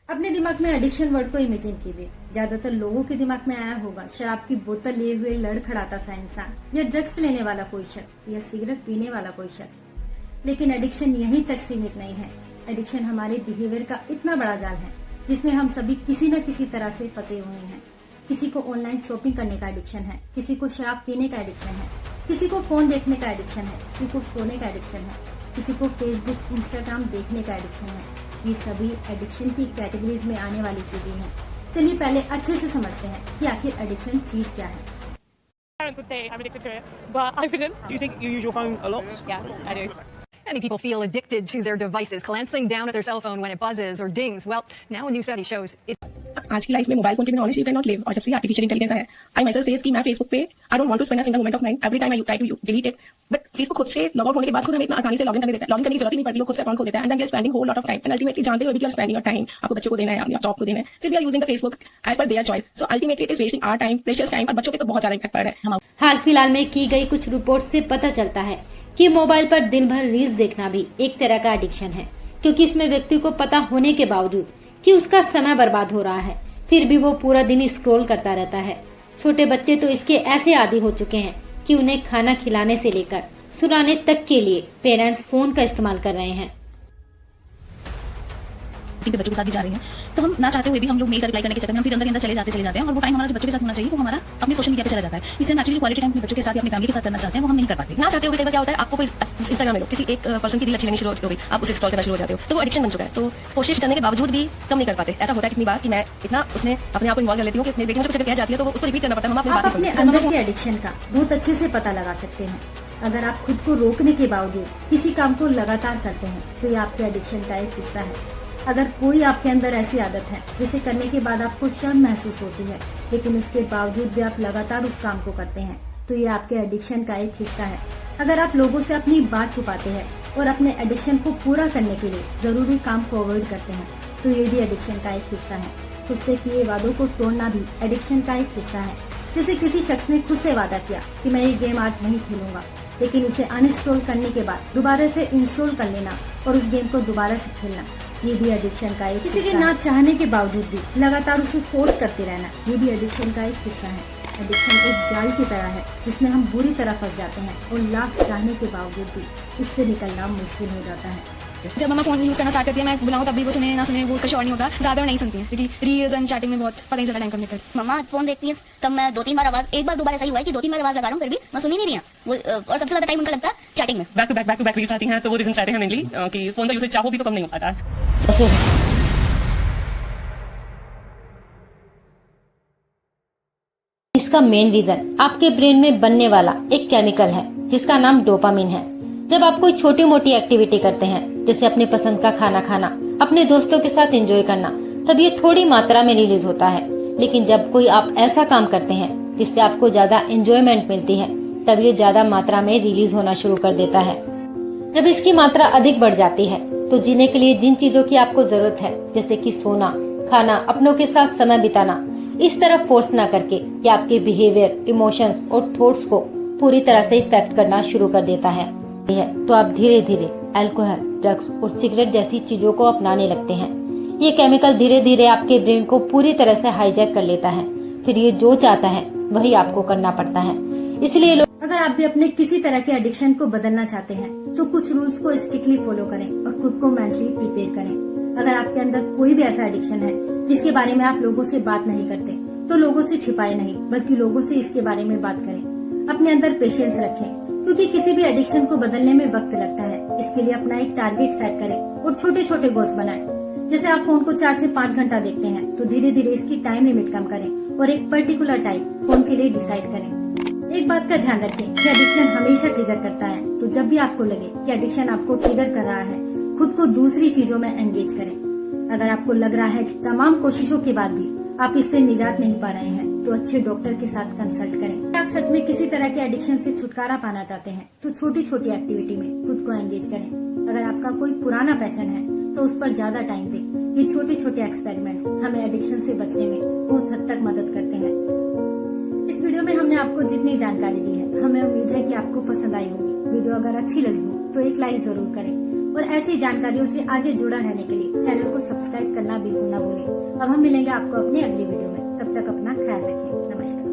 अपने दिमाग में एडिक्शन वर्ड को इमेजिन कीजिए। ज्यादातर लोगों के दिमाग में आया होगा शराब की बोतल लिए हुए लड़खड़ाता सा इंसान, या ड्रग्स लेने वाला कोई शख्स, या सिगरेट पीने वाला कोई शख्स। लेकिन एडिक्शन यहीं तक सीमित नहीं है। एडिक्शन हमारे बिहेवियर का इतना बड़ा जाल है जिसमें हम सभी किसी न किसी तरह से फंसे हुए हैं। किसी को ऑनलाइन शॉपिंग करने का एडिक्शन है, किसी को शराब पीने का एडिक्शन है, किसी को फोन देखने का एडिक्शन है, किसी को सोने का एडिक्शन है, किसी को फेसबुक इंस्टाग्राम देखने का एडिक्शन है। ये सभी एडिक्शन की कैटेगरीज में आने वाली चीजें हैं। चलिए पहले अच्छे से समझते हैं कि आखिर एडिक्शन चीज क्या है। Parents would say I'm addicted to it, but I wouldn't. Do you think you use your phone a lot? Yeah, I do. Many people feel addicted to their devices, glancing down at their cell phone when it buzzes or dings. Well, now a new study shows it. आज की life में mobile phone के बिना honestly you can not live. और जब से artificial intelligence आया, आई myself says कि मैं फेसबुक पे I don't want to spend a single moment of night, every time I try to delete it, but Facebook खुद से लॉग आउट होने के बाद खुद हमें इतना आसानी से लॉगिन करने देता है। लॉगिन करने की जरूरत ही नहीं पड़ती, वो खुद से अकाउंट खोल देता है and then we are spending whole lot of time and ultimately जानते हो भी कि स्पेंडिंग योर टाइम आपको बच्चों को देना है या जॉब को देना है, फिर we are using the Facebook as per their choice. So ultimately it is wasting our time, precious time, और बच्चों पे तो बहुत ज्यादा इम्पैक्ट पड़ रहा है। हाल फिलहाल में की गई कुछ रिपोर्ट से पता चलता है कि मोबाइल पर दिन भर रील्स देखना भी एक तरह का एडिक्शन है, क्योंकि इसमें व्यक्ति को पता होने के बावजूद कि उसका समय बर्बाद हो रहा है, फिर भी वो पूरा दिन स्क्रॉल करता रहता है। छोटे बच्चे तो इसके ऐसे आदी हो चुके हैं कि उन्हें खाना खिलाने से लेकर सुलाने तक के लिए पेरेंट्स फोन का इस्तेमाल कर रहे हैं। बच्चों के साथ भी जा रही हैं, तो हम ना चाहते हुए भी हम लोग मेल का रिप्लाई करने के चक्कर में हम फिर अंदर चले जाते हैं, और वो टाइम हमारा जो बच्चों के साथ होना चाहिए वो हमारा अपने सोशल मीडिया पे चला जाता है। इससे हम एक्चुअली क्वालिटी टाइम अपने बच्चों के साथ या अपनी फैमिली के साथ करना चाहते हैं, वो हम नहीं कर पाते। ना चाहते हुए क्या होता है, आपको कोई इंस्टाग्राम में किसी एक पर्सन की रील अच्छी लगनी शुरू हो गई, आप उसे स्क्रॉल करना शुरू हो जाते हो, तो वो एडिक्शन बन चुका है। तो कोशिश करने के बावजूद भी कम नहीं कर पाते। ऐसा होता है कितनी बार कि मैं इतना उसमें अपने आप को इन्वॉल्व कर लेती हूँ कि मेरे कुछ कह जाती है तो वो उसको रिपीट करना पड़ता है। हम आप अपने अंदर के एडिक्शन का बहुत अच्छे से पता लगा सकते हैं। अगर आप खुद को रोकने के बावजूद किसी काम को लगातार करते हैं तो ये आपके एडिक्शन का एक हिस्सा है। अगर कोई आपके अंदर ऐसी आदत है जिसे करने के बाद आपको शर्म महसूस होती है, लेकिन उसके बावजूद भी आप लगातार उस काम को करते हैं, तो ये आपके एडिक्शन का एक हिस्सा है। अगर आप लोगों से अपनी बात छुपाते हैं और अपने एडिक्शन को पूरा करने के लिए जरूरी काम को अवॉइड करते हैं, तो ये भी एडिक्शन का एक हिस्सा है। खुद से किए वादों को तोड़ना भी एडिक्शन का एक हिस्सा है। जैसे किसी शख्स ने खुद से वादा किया कि मैं ये गेम आज नहीं खेलूंगा, लेकिन उसे अनइंस्टॉल करने के बाद दोबारा से इंस्टॉल कर लेना और उस गेम को दोबारा से खेलना, ये भी एडिक्शन का एक किसी के ना चाहने के बावजूद भी लगातार उसे फोर्स करते रहना, ये भी एडिक्शन का एक हिस्सा है। एडिक्शन एक जाल की तरह है जिसमें हम बुरी तरह फंस जाते हैं और लाख चाहने के बावजूद भी इससे निकलना मुश्किल हो जाता है। जब मम्मा फोन यूज करना स्टार्ट करती है, मैं बुलाऊं तब भी वो सुने ना सुने वो उसका श्योर नहीं होता, ज्यादा नहीं सुनती है क्योंकि रील्स एंड चैटिंग में बहुत पता नहीं चलता टाइम कब निकल। मम्मा फोन देखती है तब मैं 2-3 बार आवाज, एक बार 2 बार ऐसा ही हुआ है कि 2-3 बार आवाज लगा रहा हूँ फिर भी मैं सुन ही नहीं रही है वो, और सबसे ज्यादा टाइम उनका लगता है चैटिंग में। बैक टू बैक रील्स आती हैं, तो वो रीजन रहते हैं मेनली कि फोन का यूसेज चाहो भी तो कम नहीं हो पाता है। इसका मेन रीजन आपके ब्रेन में बनने वाला एक केमिकल है जिसका नाम डोपामिन है। जब आप कोई छोटी मोटी एक्टिविटी करते हैं, जैसे अपने पसंद का खाना खाना, अपने दोस्तों के साथ एंजॉय करना, तब ये थोड़ी मात्रा में रिलीज होता है। लेकिन जब कोई आप ऐसा काम करते हैं जिससे आपको ज्यादा एंजॉयमेंट मिलती है, तब ये ज्यादा मात्रा में रिलीज होना शुरू कर देता है। जब इसकी मात्रा अधिक बढ़ जाती है तो जीने के लिए जिन चीजों की आपको जरूरत है, जैसे कि सोना, खाना, अपनों के साथ समय बिताना, इस तरफ फोर्स ना करके ये आपके बिहेवियर, इमोशंस और थॉट्स को पूरी तरह से इफेक्ट करना शुरू कर देता है। तो आप धीरे धीरे अल्कोहल, ड्रग्स और सिगरेट जैसी चीजों को अपनाने लगते हैं। ये केमिकल धीरे धीरे आपके ब्रेन को पूरी तरह से हाईजैक कर लेता है। फिर ये जो चाहता है वही आपको करना पड़ता है। इसलिए अगर आप भी अपने किसी तरह के एडिक्शन को बदलना चाहते हैं तो कुछ रूल्स को स्ट्रिक्टली फॉलो करें और खुद को मेंटली प्रिपेयर करें। अगर आपके अंदर कोई भी ऐसा एडिक्शन है जिसके बारे में आप लोगों से बात नहीं करते, तो लोगों से छिपाए नहीं बल्कि लोगों से इसके बारे में बात करें। अपने अंदर पेशेंस रखें, क्योंकि किसी भी एडिक्शन को बदलने में वक्त लगता है। इसके लिए अपना एक टारगेट सेट करें और छोटे छोटे गोल्स बनाएं। जैसे आप फोन को 4 से 5 घंटा देखते हैं तो धीरे धीरे इसकी टाइम लिमिट कम करें और एक पर्टिकुलर टाइम फोन के लिए डिसाइड करें। एक बात का ध्यान रखें कि एडिक्शन हमेशा ट्रिगर करता है, तो जब भी आपको लगे कि एडिक्शन आपको ट्रिगर कर रहा है, खुद को दूसरी चीजों में एंगेज करें। अगर आपको लग रहा है कि तमाम कोशिशों के बाद भी आप इससे निजात नहीं पा रहे हैं, तो अच्छे डॉक्टर के साथ कंसल्ट करें। आप सच में किसी तरह के एडिक्शन से छुटकारा पाना चाहते हैं तो छोटी छोटी एक्टिविटी में खुद को एंगेज करें। अगर आपका कोई पुराना पैशन है तो उस पर ज्यादा टाइम दें। ये छोटे छोटे एक्सपेरिमेंट्स हमें एडिक्शन से बचने में बहुत हद तक मदद करते हैं। इस वीडियो में हमने आपको जितनी जानकारी दी है, हमें उम्मीद है कि आपको पसंद आई होगी। वीडियो अगर अच्छी लगी हो तो एक लाइक जरूर करें और ऐसी जानकारियों से आगे जुड़ा रहने के लिए चैनल को सब्सक्राइब करना बिल्कुल ना भूलें। अब हम मिलेंगे आपको अपनी अगली वीडियो में, तब तक अपना ख्याल रखें। नमस्कार।